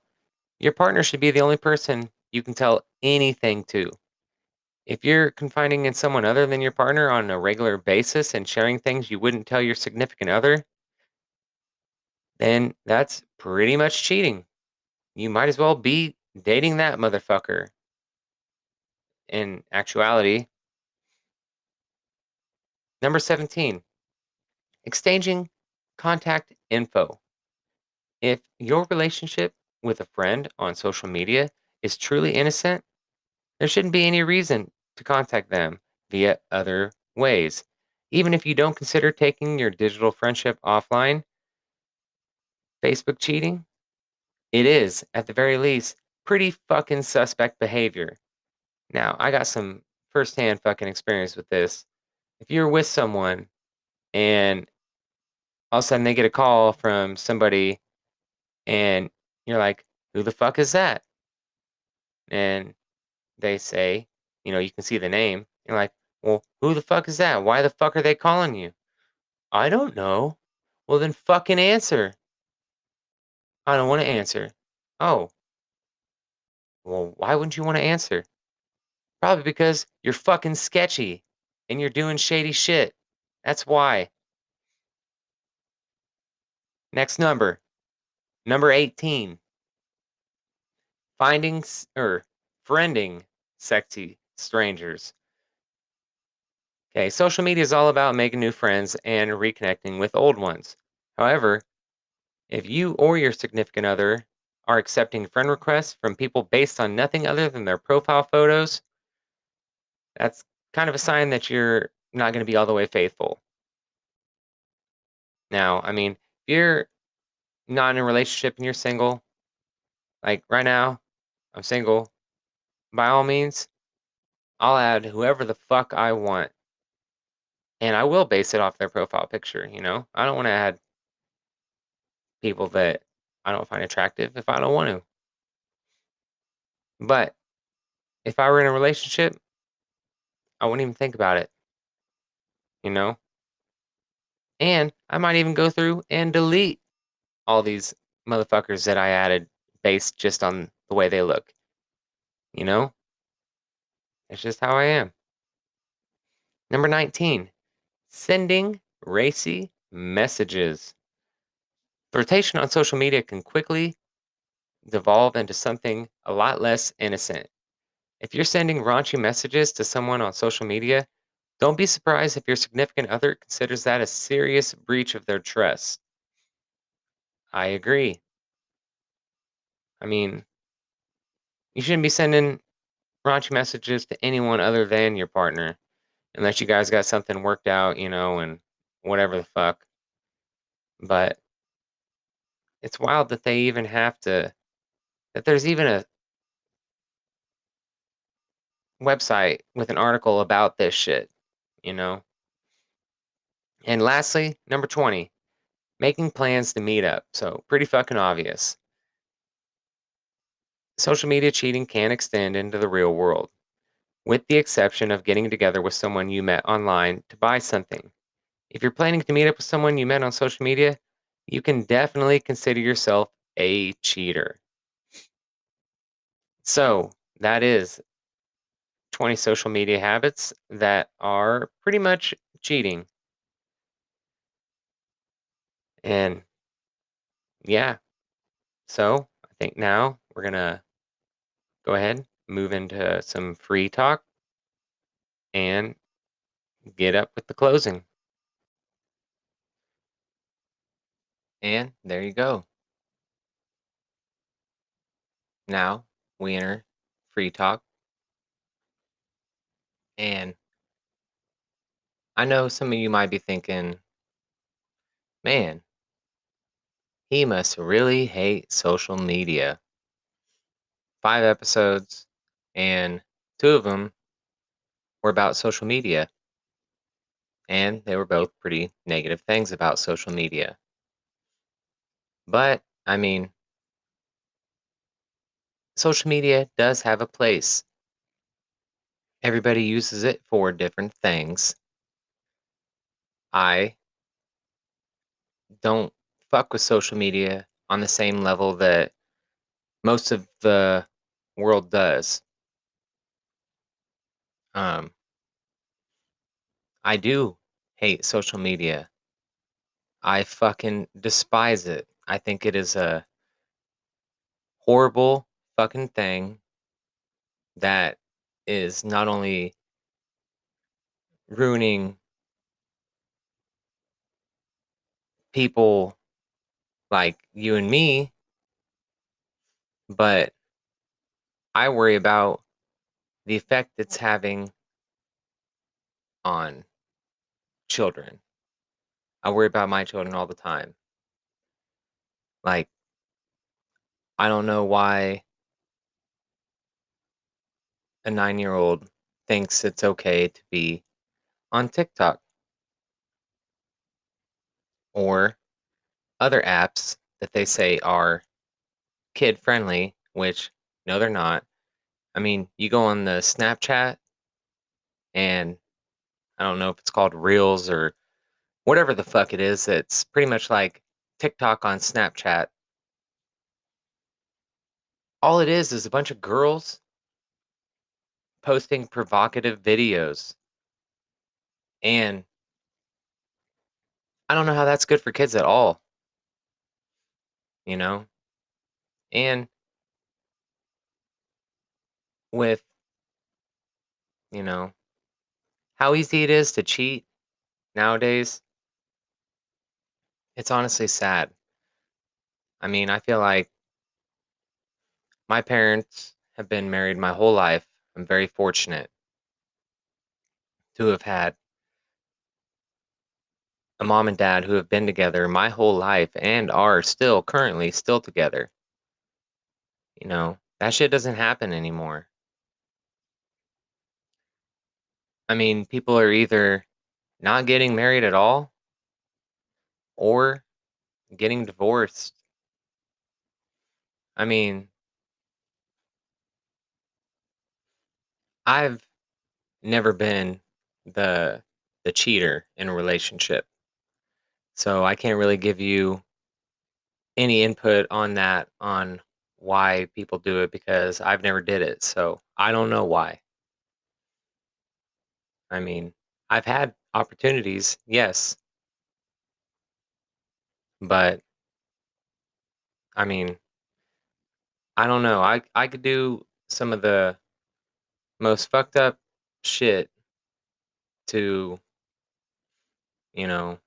Speaker 2: Your partner should be the only person you can tell anything to. If you're confiding in someone other than your partner on a regular basis and sharing things you wouldn't tell your significant other, then that's pretty much cheating. You might as well be dating that motherfucker in actuality. Number 17, exchanging contact info. If your relationship with a friend on social media is truly innocent, there shouldn't be any reason to contact them via other ways. Even if you don't consider taking your digital friendship offline, Facebook cheating, it is, at the very least, pretty fucking suspect behavior. Now, I got some firsthand fucking experience with this. If you're with someone and all of a sudden they get a call from somebody and you're like, who the fuck is that? And they say, you can see the name. You're like, well, who the fuck is that? Why the fuck are they calling you? I don't know. Well, then fucking answer. I don't want to answer. Oh, well, why wouldn't you want to answer? Probably because you're fucking sketchy and you're doing shady shit. That's why. Next number 18. Or friending sexy strangers. Okay, social media is all about making new friends and reconnecting with old ones. However, if you or your significant other are accepting friend requests from people based on nothing other than their profile photos, that's kind of a sign that you're not going to be all the way faithful. Now, I mean, if you're not in a relationship and you're single, like right now, I'm single, by all means, I'll add whoever the fuck I want. And I will base it off their profile picture. I don't want to add people that I don't find attractive if I don't want to. But if I were in a relationship, I wouldn't even think about it, you know? And I might even go through and delete all these motherfuckers that I added based just on the way they look. You know? It's just how I am. Number 19, sending racy messages. Flirtation on social media can quickly devolve into something a lot less innocent.
Speaker 1: If you're sending raunchy messages to someone on social media, don't be surprised if your significant other considers that a serious breach of their trust. I agree. I mean, you shouldn't be sending raunchy messages to anyone other than your partner unless you guys got something worked out, and whatever the fuck. But it's wild that they even have to, that there's even a website with an article about this shit, you know? And lastly, number 20, making plans to meet up. So, pretty fucking obvious. Social media cheating can extend into the real world, with the exception of getting together with someone you met online to buy something. If you're planning to meet up with someone you met on social media, you can definitely consider yourself a cheater. So, that is 20 social media habits that are pretty much cheating. And yeah, so I think now we're going to go ahead, move into some free talk, and get up with the closing. And there you go. Now we enter free talk. And I know some of you might be thinking, man, he must really hate social media. 5 episodes, and 2 of them were about social media. And they were both pretty negative things about social media. But, I mean, social media does have a place. Everybody uses it for different things. I don't fuck with social media on the same level that most of the world does. Um, I do hate social media. I fucking despise it. I think it is a horrible fucking thing that is not only ruining people like you and me, but I worry about the effect it's having on children. I worry about my children all the time. Like, I don't know why a 9-year-old thinks it's okay to be on TikTok or other apps that they say are kid friendly, which no, they're not. I mean, you go on the Snapchat and I don't know if it's called Reels or whatever the fuck it is. It's pretty much like TikTok on Snapchat. All it is a bunch of girls posting provocative videos. And I don't know how that's good for kids at all, you know? And with, you know, how easy it is to cheat nowadays, it's honestly sad. I mean, I feel like my parents have been married my whole life. I'm very fortunate to have had a mom and dad who have been together my whole life and are still currently still together. That shit doesn't happen anymore. I mean, people are either not getting married at all or getting divorced. I mean, I've never been the the cheater in a relationship. So I can't really give you any input on that on why people do it because I've never did it. So I don't know why. I mean, I've had opportunities, yes, but I mean, I don't know. I could do some of the most fucked up shit to, you know,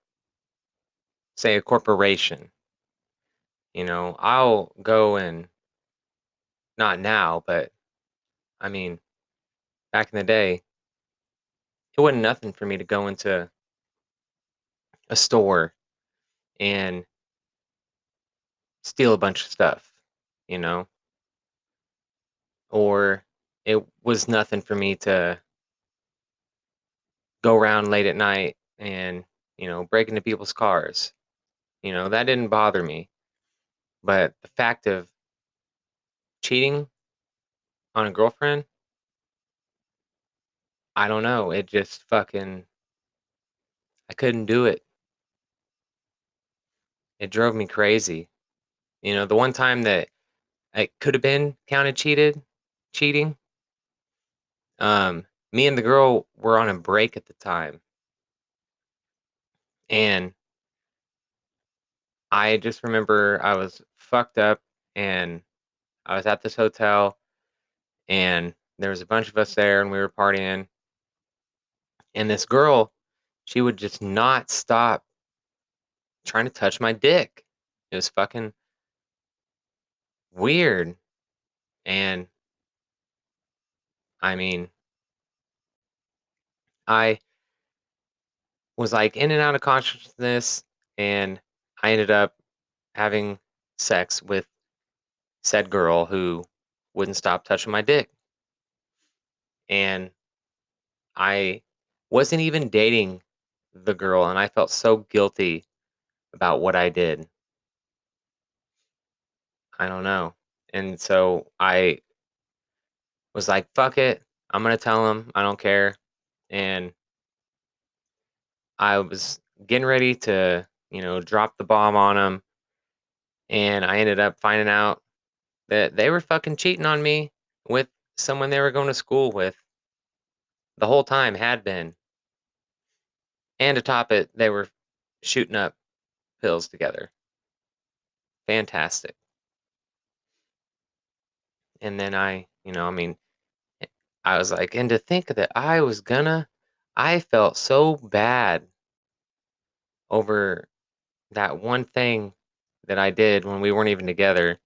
Speaker 1: say a corporation. I'll go and not now, but I mean, back in the day, it wasn't nothing for me to go into a store and steal a bunch of stuff, you know, or it was nothing for me to go around late at night and, break into people's cars. That didn't bother me. But the fact of cheating on a girlfriend, I don't know. It just fucking, I couldn't do it. It drove me crazy. The one time that I could have been counted cheating, me and the girl were on a break at the time. And I just remember I was fucked up and I was at this hotel and there was a bunch of us there and we were partying. And this girl, she would just not stop trying to touch my dick. It was fucking weird. And I mean, I was like in and out of consciousness and I ended up having sex with said girl who wouldn't stop touching my dick. And I wasn't even dating the girl and I felt so guilty about what I did. I don't know. And so I was like, fuck it. I'm going to tell him. I don't care. And I was getting ready to, drop the bomb on him. And I ended up finding out that they were fucking cheating on me with someone they were going to school with the whole time, had been. And to top it, they were shooting up pills together. Fantastic. And then I was like, and to think that I felt so bad over that one thing that I did when we weren't even together.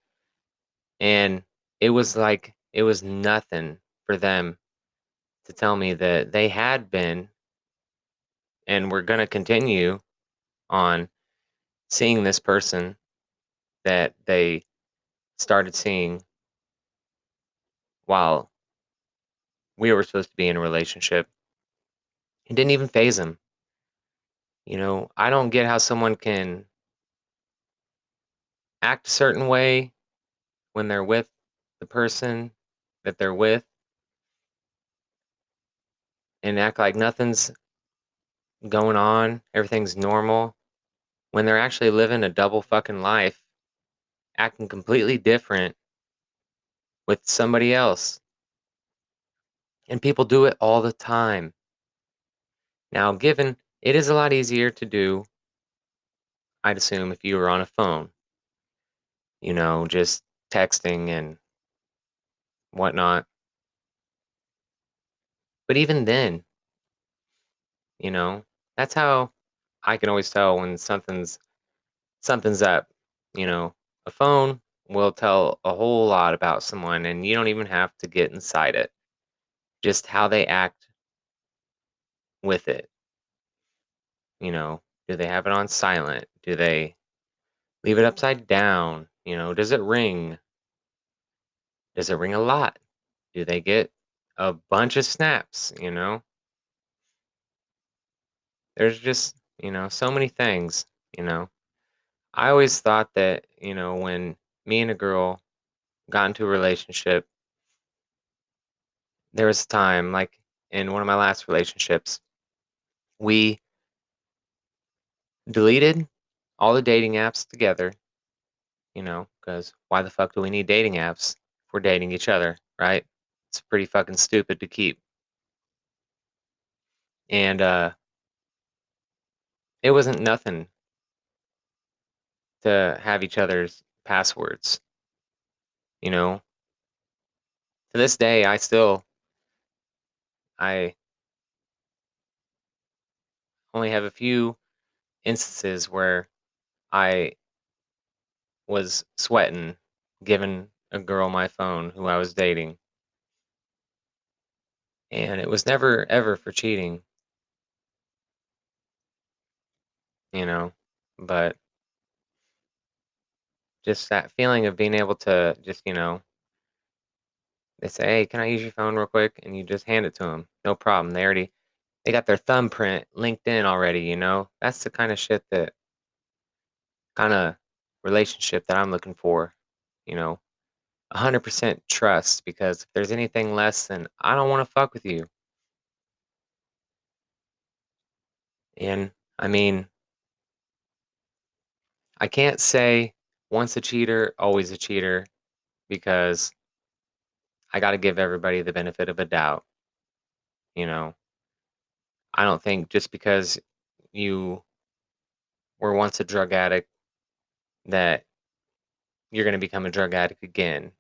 Speaker 1: And it was like, it was nothing for them to tell me that they had been and were going to continue on seeing this person that they started seeing while we were supposed to be in a relationship. It didn't even phase them. I don't get how someone can act a certain way when they're with the person that they're with and act like nothing's going on, everything's normal, when they're actually living a double fucking life, acting completely different with somebody else. And people do it all the time. Now, given it is a lot easier to do, I'd assume, if you were on a phone, just texting and whatnot. But even then, you know, that's how I can always tell when something's up. You know, a phone will tell a whole lot about someone, and you don't even have to get inside it. Just how they act with it. Do they have it on silent? Do they leave it upside down? Does it ring? Does it ring a lot? Do they get a bunch of snaps? There's just, so many things, you know. I always thought that, when me and a girl got into a relationship, there was a time, like in one of my last relationships, we deleted all the dating apps together, because why the fuck do we need dating apps if we're dating each other, right? It's pretty fucking stupid to keep. And it wasn't nothing to have each other's passwords, you know. To this day, I still I only have a few instances where I was sweating giving a girl my phone who I was dating. And it was never ever for cheating, you know, but just that feeling of being able to just, they say, "Hey, can I use your phone real quick?" And you just hand it to them. No problem. They got their thumbprint linked in already, you know? That's the kind of shit that kind of relationship that I'm looking for, you know? 100% trust, because if there's anything less, then I don't want to fuck with you. And I mean, I can't say once a cheater, always a cheater, because I got to give everybody the benefit of a doubt, you know? I don't think just because you were once a drug addict that you're going to become a drug addict again.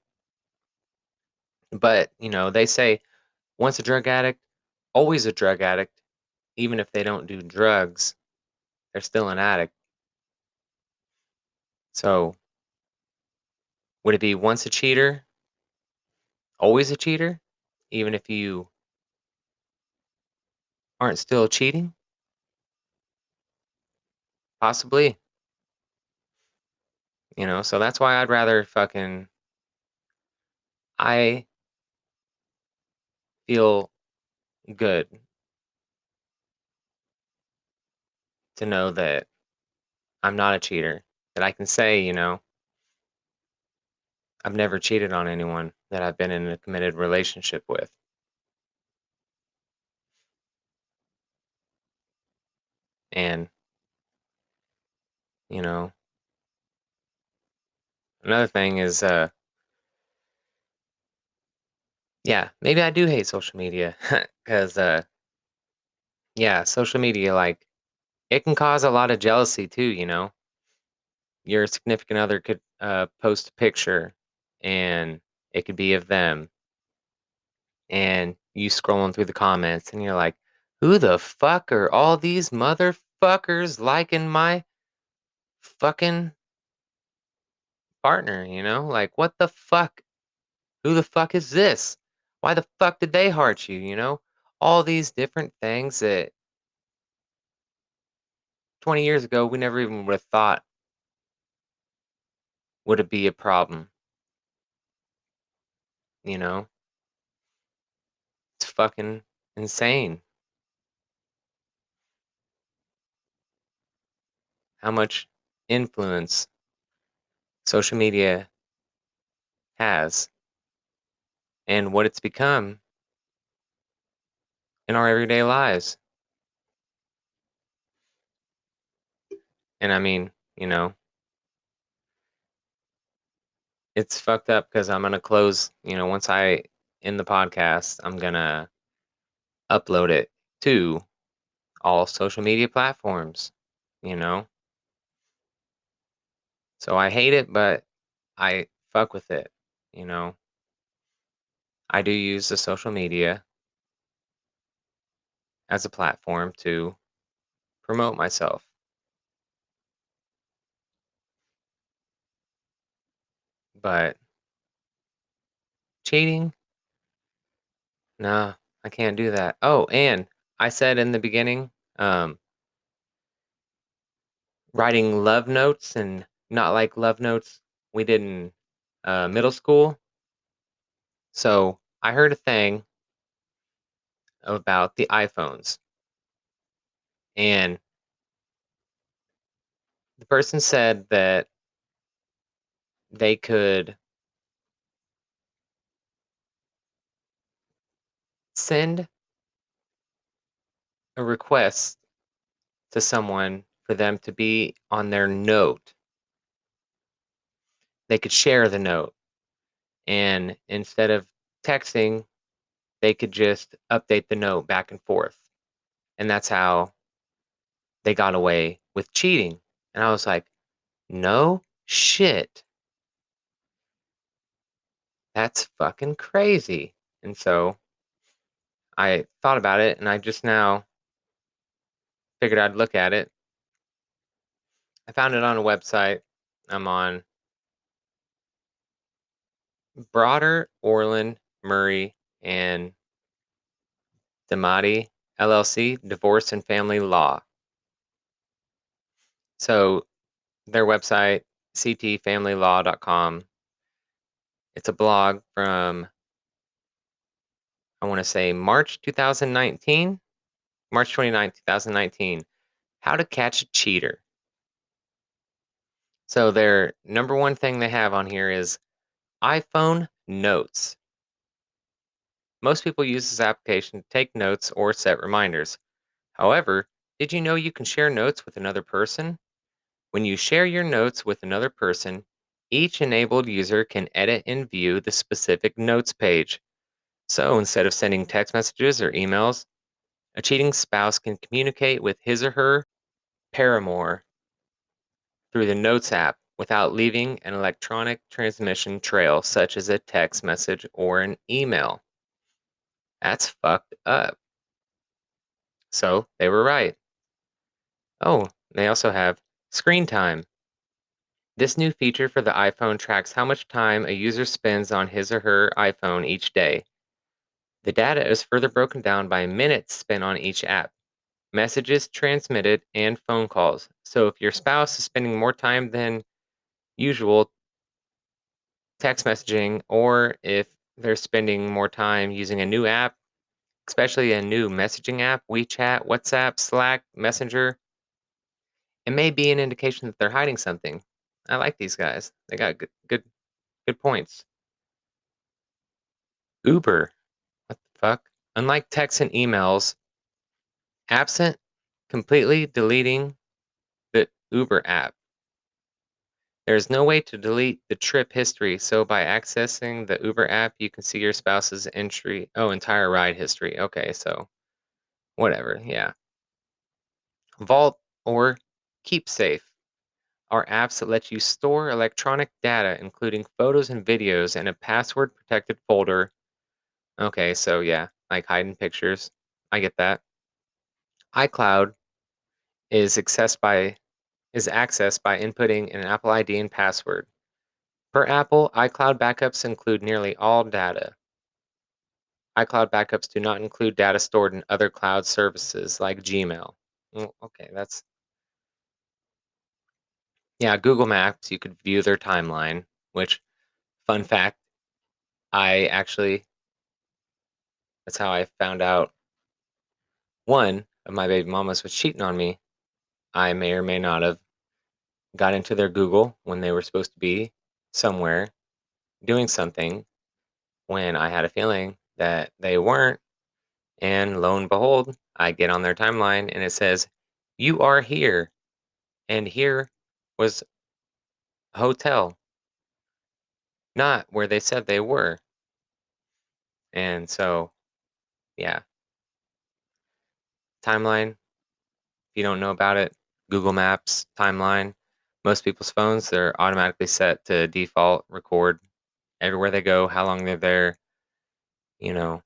Speaker 1: But, they say once a drug addict, always a drug addict. Even if they don't do drugs, they're still an addict. So, would it be once a cheater, always a cheater? Even if you aren't still cheating? Possibly. So that's why I'd rather I feel good to know that I'm not a cheater. That I can say, I've never cheated on anyone that I've been in a committed relationship with. And, you know, another thing is, yeah, maybe I do hate social media because, yeah, social media, like, it can cause a lot of jealousy too, you know? Your significant other could post a picture and it could be of them, and you scrolling through the comments and you're like, who the fuck are all these motherfuckers liking my fucking partner, you know? Like, what the fuck? Who the fuck is this? Why the fuck did they heart you, you know? All these different things that 20 years ago we never even would have thought would it be a problem, you know? It's fucking insane how much influence social media has and what it's become in our everyday lives. And I mean, it's fucked up because I'm gonna close, once I end the podcast, I'm gonna upload it to all social media platforms, you know? So I hate it, but I fuck with it, you know? I do use the social media as a platform to promote myself. But cheating? Nah, I can't do that. Oh, and I said in the beginning, um, writing love notes and not like love notes we did in middle school. So I heard a thing about the iPhones, and the person said that they could send a request to someone for them to be on their note. They could share the note, and instead of texting, they could just update the note back and forth. And that's how they got away with cheating. And I was like, no shit. That's fucking crazy. And so I thought about it, and I just now figured I'd look at it. I found it on a website. I'm on Broader, Orland, Murray, and Damati LLC, Divorce and Family Law. So their website, ctfamilylaw.com. It's a blog from, I want to say, March 2019, March 29th, 2019. How to catch a cheater. So their number one thing they have on here is iPhone Notes. Most people use this application to take notes or set reminders. However, did you know you can share notes with another person? When you share your notes with another person, each enabled user can edit and view the specific notes page. So instead of sending text messages or emails, a cheating spouse can communicate with his or her paramour through the Notes app without leaving an electronic transmission trail such as a text message or an email. That's fucked up. So they were right. Oh, they also have screen time. This new feature for the iPhone tracks how much time a user spends on his or her iPhone each day. The data is further broken down by minutes spent on each app, messages transmitted, and phone calls. So if your spouse is spending more time than usual text messaging, or if they're spending more time using a new app, especially a new messaging app, WeChat, WhatsApp, Slack, Messenger, it may be an indication that they're hiding something. I like these guys. They got good points. Uber. What the fuck? Unlike texts and emails, absent completely deleting the Uber app. There is no way to delete the trip history, so by accessing the Uber app, you can see your spouse's entire ride history. Okay, so whatever, yeah. Vault or Keep Safe are apps that let you store electronic data, including photos and videos, in a password protected folder. Okay, so yeah, like hiding pictures. I get that. iCloud is accessed by inputting an Apple ID and password. Per Apple, iCloud backups include nearly all data. iCloud backups do not include data stored in other cloud services like Gmail. Well, okay, yeah, Google Maps, you could view their timeline, which, fun fact, that's how I found out one of my baby mamas was cheating on me. I may or may not have got into their Google when they were supposed to be somewhere doing something when I had a feeling that they weren't. And lo and behold, I get on their timeline and it says, "You are here." And here was a hotel, not where they said they were. And so, yeah, timeline, if you don't know about it, Google Maps, timeline, most people's phones, they're automatically set to default record everywhere they go, how long they're there, you know,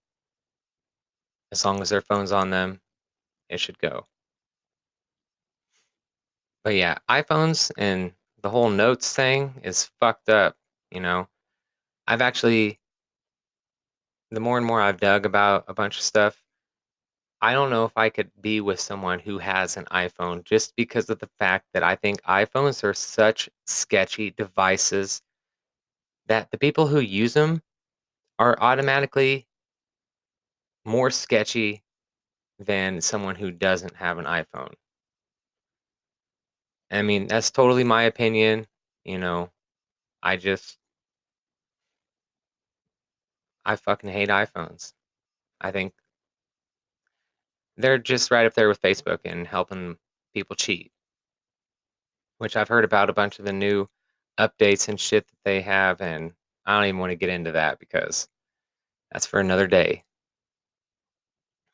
Speaker 1: as long as their phone's on them, it should go. But yeah, iPhones and the whole notes thing is fucked up, you know. I've actually the more and more I've dug about a bunch of stuff, I don't know if I could be with someone who has an iPhone just because of the fact that I think iPhones are such sketchy devices that the people who use them are automatically more sketchy than someone who doesn't have an iPhone. I mean, that's totally my opinion, you know. I just I fucking hate iPhones. I think they're just right up there with Facebook and helping people cheat, which I've heard about a bunch of the new updates and shit that they have, and I don't even want to get into that because that's for another day.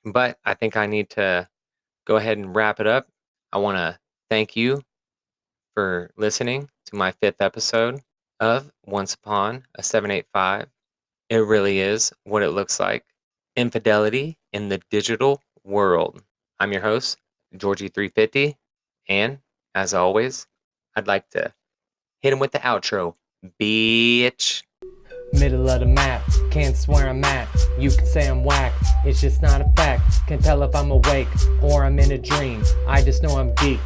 Speaker 1: But I think I need to go ahead and wrap it up. I want to thank you for listening to my fifth episode of Once Upon a 785. It really is what it looks like.
Speaker 2: Infidelity in the Digital World. I'm your host, Georgie350, and as always, I'd like to hit him with the outro, bitch.
Speaker 4: Middle of the map, can't swear I'm at. You can say I'm whack, it's just not a fact. Can't tell if I'm awake or I'm in a dream. I just know I'm geeked.